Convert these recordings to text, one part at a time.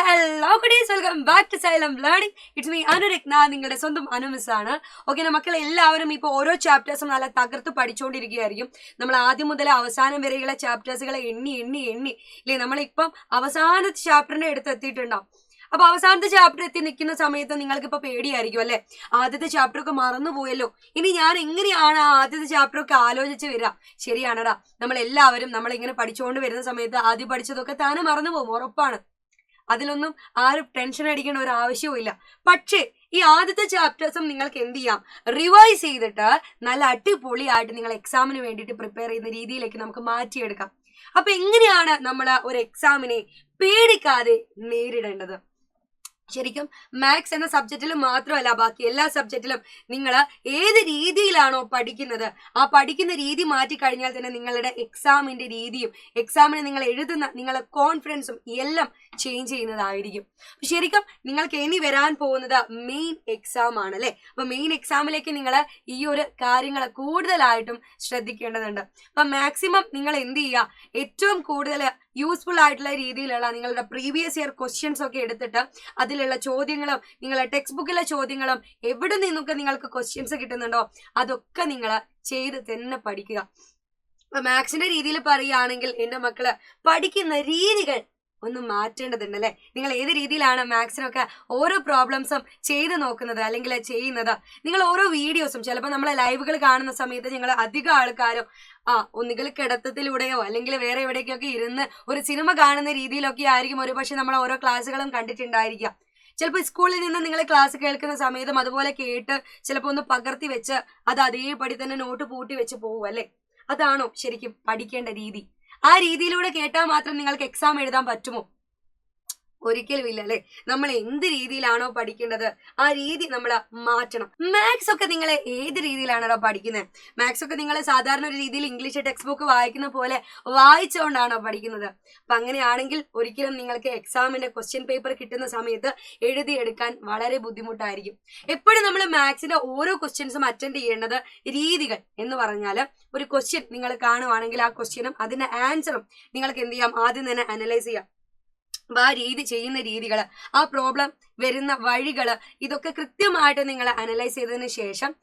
Hello cuties, welcome back to Xylem learning. It's me അനുരക്ന, നിങ്ങളുടെ സ്വന്തം അനുമിസ് ആണ്. ഓക്കെ, മക്കളെ എല്ലാവരും ഇപ്പോൾ ഓരോ ചാപ്റ്റേഴ്സും നല്ല തകർത്ത് പഠിച്ചുകൊണ്ടിരിക്കുകയായിരിക്കും. നമ്മൾ ആദ്യം മുതൽ അവസാനം വരെയുള്ള ചാപ്റ്റേഴ്സുകളെ എണ്ണി ഇല്ലേ, നമ്മളിപ്പം അവസാനത്തെ ചാപ്റ്ററിന്റെ അടുത്ത് എത്തിയിട്ടുണ്ടാവും. അപ്പൊ അവസാനത്തെ ചാപ്റ്റർ എത്തി നിൽക്കുന്ന സമയത്ത് നിങ്ങൾക്ക് ഇപ്പൊ പേടിയായിരിക്കും അല്ലെ, ആദ്യത്തെ ചാപ്റ്റർ ഒക്കെ മറന്നുപോയല്ലോ, ഇനി ഞാൻ എങ്ങനെയാണ് ആ ആദ്യത്തെ ചാപ്റ്റർ ഒക്കെ ആലോചിച്ച് വരിക. ശരിയാണടാ, നമ്മളെല്ലാവരും നമ്മളിങ്ങനെ പഠിച്ചുകൊണ്ട് വരുന്ന സമയത്ത് ആദ്യം പഠിച്ചതൊക്കെ താനെ മറന്നുപോകും, ഉറപ്പാണ്. അതിലൊന്നും ആരും ടെൻഷൻ അടിക്കേണ്ട ഒരു ആവശ്യവും ഇല്ല. പക്ഷേ ഈ ആദ്യത്തെ ചാപ്റ്റേഴ്സും നിങ്ങൾക്ക് എന്ത് ചെയ്യാം, റിവൈസ് ചെയ്തിട്ട് നല്ല അടിപൊളിയായിട്ട് നിങ്ങൾ എക്സാമിന് വേണ്ടിയിട്ട് പ്രിപ്പയർ ചെയ്യുന്ന രീതിയിലേക്ക് നമുക്ക് മാറ്റിയെടുക്കാം. അപ്പൊ എങ്ങനെയാണ് നമ്മൾ ഒരു എക്സാമിനെ പേടിക്കാതെ നേരിടേണ്ടത്? ശരിക്കും മാത്സ് എന്ന സബ്ജക്റ്റിൽ മാത്രമല്ല, ബാക്കി എല്ലാ സബ്ജക്റ്റിലും നിങ്ങൾ ഏത് രീതിയിലാണോ പഠിക്കുന്നത്, ആ പഠിക്കുന്ന രീതി മാറ്റിക്കഴിഞ്ഞാൽ തന്നെ നിങ്ങളുടെ എക്സാമിന്റെ രീതിയും എക്സാമിന് നിങ്ങൾ എഴുതുന്ന നിങ്ങളുടെ കോൺഫിഡൻസും എല്ലാം ചേഞ്ച് ചെയ്യുന്നതായിരിക്കും. ശരിക്കും നിങ്ങൾക്ക് ഇനി വരാൻ പോകുന്നത് മെയിൻ എക്സാം ആണ് അല്ലെ. അപ്പൊ മെയിൻ എക്സാമിലേക്ക് നിങ്ങൾ ഈ ഒരു കാര്യങ്ങൾ കൂടുതലായിട്ടും ശ്രദ്ധിക്കേണ്ടതുണ്ട്. അപ്പൊ മാക്സിമം നിങ്ങൾ എന്ത് ചെയ്യുക, ഏറ്റവും കൂടുതൽ യൂസ്ഫുൾ ആയിട്ടുള്ള രീതിയിലുള്ള നിങ്ങളുടെ പ്രീവിയസ് ഇയർ ക്വസ്റ്റ്യൻസ് ഒക്കെ എടുത്തിട്ട് അതിലുള്ള ചോദ്യങ്ങളും നിങ്ങളുടെ ടെക്സ്റ്റ് ബുക്കിലെ ചോദ്യങ്ങളും എവിടെ നിന്നൊക്കെ നിങ്ങൾക്ക് ക്വസ്റ്റ്യൻസ് കിട്ടുന്നുണ്ടോ അതൊക്കെ നിങ്ങൾ ചെയ്ത് തന്നെ പഠിക്കുക. അപ്പൊ മാത്സിന്റെ രീതിയിൽ പറയുകയാണെങ്കിൽ എന്റെ മക്കള് പഠിക്കുന്ന രീതികൾ ഒന്ന് മാറ്റേണ്ടതുണ്ട് അല്ലെ. നിങ്ങൾ ഏത് രീതിയിലാണ് മാത്സിനൊക്കെ ഓരോ പ്രോബ്ലംസും ചെയ്ത് നോക്കുന്നത് അല്ലെങ്കിൽ ചെയ്യുന്നത്, നിങ്ങൾ ഓരോ വീഡിയോസും ചിലപ്പോൾ നമ്മളെ ലൈവുകൾ കാണുന്ന സമയത്ത് നിങ്ങൾ അധികം ആൾക്കാരും ഒന്നുകിൽ കിടത്തത്തിലൂടെയോ അല്ലെങ്കിൽ വേറെ എവിടേക്കൊക്കെ ഇരുന്ന് ഒരു സിനിമ കാണുന്ന രീതിയിലൊക്കെ ആയിരിക്കും ഒരുപക്ഷെ നമ്മൾ ഓരോ ക്ലാസ്സുകളും കണ്ടിട്ടുണ്ടായിരിക്കുക. ചിലപ്പോൾ സ്കൂളിൽ നിന്ന് നിങ്ങൾ ക്ലാസ് കേൾക്കുന്ന സമയത്തും അതുപോലെ കേട്ട് ചിലപ്പോൾ ഒന്ന് പകർത്തി വെച്ച് അത് അതേപടി തന്നെ നോട്ട് പൂട്ടി വെച്ച് പോകും അല്ലെ. അതാണോ ശരിക്കും പഠിക്കേണ്ട രീതി? ആ രീതിയിലൂടെ കേട്ടാൽ മാത്രം നിങ്ങൾക്ക് എക്സാം എഴുതാൻ പറ്റുമോ? ഒരിക്കലും ഇല്ല അല്ലെ. നമ്മൾ എന്ത് രീതിയിലാണോ പഠിക്കേണ്ടത് ആ രീതി നമ്മൾ മാറ്റണം. മാത്സ് ഒക്കെ നിങ്ങൾ ഏത് രീതിയിലാണോ പഠിക്കുന്നത്? മാത്സ് ഒക്കെ നിങ്ങൾ സാധാരണ ഒരു രീതിയിൽ ഇംഗ്ലീഷ് ടെക്സ്റ്റ് ബുക്ക് വായിക്കുന്ന പോലെ വായിച്ചുകൊണ്ടാണോ പഠിക്കുന്നത്? അപ്പൊ അങ്ങനെയാണെങ്കിൽ ഒരിക്കലും നിങ്ങൾക്ക് എക്സാമിന്റെ ക്വസ്റ്റ്യൻ പേപ്പർ കിട്ടുന്ന സമയത്ത് എഴുതിയെടുക്കാൻ വളരെ ബുദ്ധിമുട്ടായിരിക്കും. എപ്പോഴും നമ്മൾ മാത്സിന്റെ ഓരോ ക്വസ്റ്റ്യൻസും അറ്റൻഡ് ചെയ്യേണ്ടത് രീതികൾ എന്ന് പറഞ്ഞാൽ, ഒരു ക്വസ്റ്റ്യൻ നിങ്ങൾ കാണുവാണെങ്കിൽ ആ ക്വസ്റ്റ്യനും അതിന്റെ ആൻസറും നിങ്ങൾക്ക് എന്ത് ചെയ്യാം, ആദ്യം തന്നെ അനലൈസ് ചെയ്യാം. ആ രീതി ചെയ്യുന്ന രീതികള്, ആ പ്രോബ്ലം വരുന്ന വഴികള്, ഇതൊക്കെ കൃത്യമായിട്ട് നിങ്ങൾ അനലൈസ് ചെയ്തതിന് ശേഷം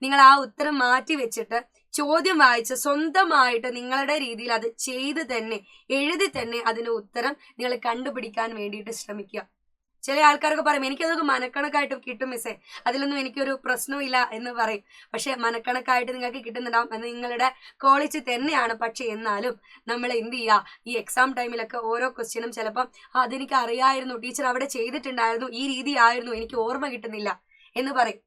നിങ്ങൾ ആ ഉത്തരം മാറ്റി വെച്ചിട്ട് ചോദ്യം വായിച്ച് സ്വന്തമായിട്ട് നിങ്ങളുടെ രീതിയിൽ അത് ചെയ്ത് തന്നെ എഴുതി തന്നെ അതിന്റെ ഉത്തരം നിങ്ങൾ കണ്ടുപിടിക്കാൻ വേണ്ടിയിട്ട് ശ്രമിക്കുക. ചില ആൾക്കാരൊക്കെ പറയും എനിക്കതൊക്കെ മനക്കണക്കായിട്ട് കിട്ടും മിസ്സേ, അതിലൊന്നും എനിക്കൊരു പ്രശ്നമില്ല എന്ന് പറയും. പക്ഷെ മനക്കണക്കായിട്ട് നിങ്ങൾക്ക് കിട്ടുന്നുണ്ടാവും, അത് നിങ്ങളുടെ ക്വാളിറ്റി തന്നെയാണ്. പക്ഷെ എന്നാലും നമ്മൾ എന്ത് ചെയ്യുക, ഈ എക്സാം ടൈമിലൊക്കെ ഓരോ ക്വസ്റ്റ്യനും ചിലപ്പം അതെനിക്ക് അറിയായിരുന്നു, ടീച്ചർ അവിടെ ചെയ്തിട്ടുണ്ടായിരുന്നു, ഈ രീതി ആയിരുന്നു, എനിക്ക് ഓർമ്മ കിട്ടുന്നില്ല എന്ന് പറയും.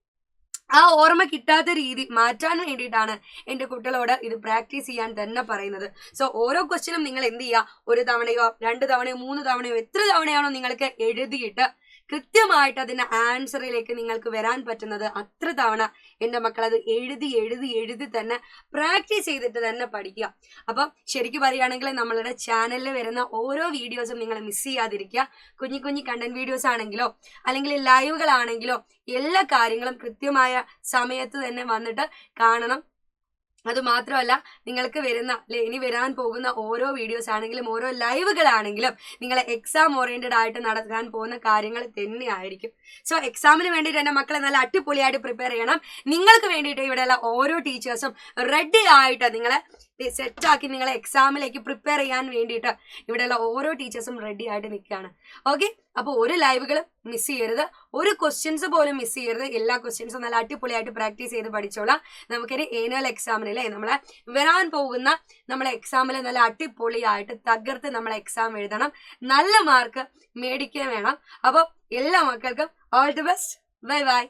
ആ ഓർമ്മ കിട്ടാത്ത രീതി മാറ്റാൻ വേണ്ടിയിട്ടാണ് എൻ്റെ കുട്ടികളോട് ഇത് പ്രാക്ടീസ് ചെയ്യാൻ തന്നെ പറയുന്നത്. സോ ഓരോ ക്വസ്റ്റ്യനും നിങ്ങൾ എന്ത് ചെയ്യുക, ഒരു തവണയോ 2 തവണയോ 3 തവണയോ എത്ര തവണയാണോ നിങ്ങൾക്ക് എഴുതിയിട്ട് കൃത്യമായിട്ട് അതിന്റെ ആൻസറിലേക്ക് നിങ്ങൾക്ക് വരാൻ പറ്റുന്നത് അത്ര തവണ എൻ്റെ മക്കൾ അത് എഴുതി തന്നെ പ്രാക്ടീസ് ചെയ്തിട്ട് തന്നെ പഠിക്കുക. അപ്പം ശരിക്കും പറയുകയാണെങ്കിൽ നമ്മളുടെ ചാനലിൽ വരുന്ന ഓരോ വീഡിയോസും നിങ്ങൾ മിസ് ചെയ്യാതിരിക്കുക. കുഞ്ഞു കണ്ടന്റ് വീഡിയോസ് ആണെങ്കിലോ അല്ലെങ്കിൽ ലൈവുകളാണെങ്കിലോ എല്ലാ കാര്യങ്ങളും കൃത്യമായ സമയത്ത് തന്നെ വന്നിട്ട് കാണണം. അത് മാത്രമല്ല, നിങ്ങൾക്ക് ഇനി വരാൻ പോകുന്ന ഓരോ വീഡിയോസ് ആണെങ്കിലും ഓരോ ലൈവുകളാണെങ്കിലും നിങ്ങൾ എക്സാം ഓറിയന്റഡ് ആയിട്ട് നടക്കാൻ പോകുന്ന കാര്യങ്ങൾ തന്നെ ആയിരിക്കും. സോ എക്സാമിന് വേണ്ടിയിട്ട് എൻ്റെ മക്കളെ നല്ല അടിപൊളിയായിട്ട് പ്രിപ്പയർ ചെയ്യണം. നിങ്ങൾക്ക് വേണ്ടിയിട്ട് ഇവിടെയുള്ള ഓരോ ടീച്ചേഴ്സും റെഡി ആയിട്ട് നിങ്ങളെ സെറ്റാക്കി നിങ്ങളെ എക്സാമിലേക്ക് പ്രിപ്പയർ ചെയ്യാൻ വേണ്ടിയിട്ട് ഇവിടെയുള്ള ഓരോ ടീച്ചേഴ്സും റെഡി ആയിട്ട് നിൽക്കുകയാണ്. ഓക്കെ, അപ്പോൾ ഒരു ലൈവുകൾ മിസ് ചെയ്യരുത്, ഒരു ക്വസ്റ്റ്യൻസ് പോലും മിസ് ചെയ്യരുത്. എല്ലാ ക്വസ്റ്റ്യൻസും നല്ല അടിപൊളിയായിട്ട് പ്രാക്ടീസ് ചെയ്ത് പഠിച്ചോളാം. നമുക്കൊരു ഏനുവൽ എക്സാമിന് അല്ലേ, നമ്മളെ വരാൻ പോകുന്ന നമ്മളെ എക്സാമിൽ നല്ല അടിപൊളിയായിട്ട് തകർത്ത് നമ്മളെ എക്സാം എഴുതണം, നല്ല മാർക്ക് മേടിക്കാൻ വേണം. അപ്പോൾ എല്ലാ മക്കൾക്കും all the best. Bye bye.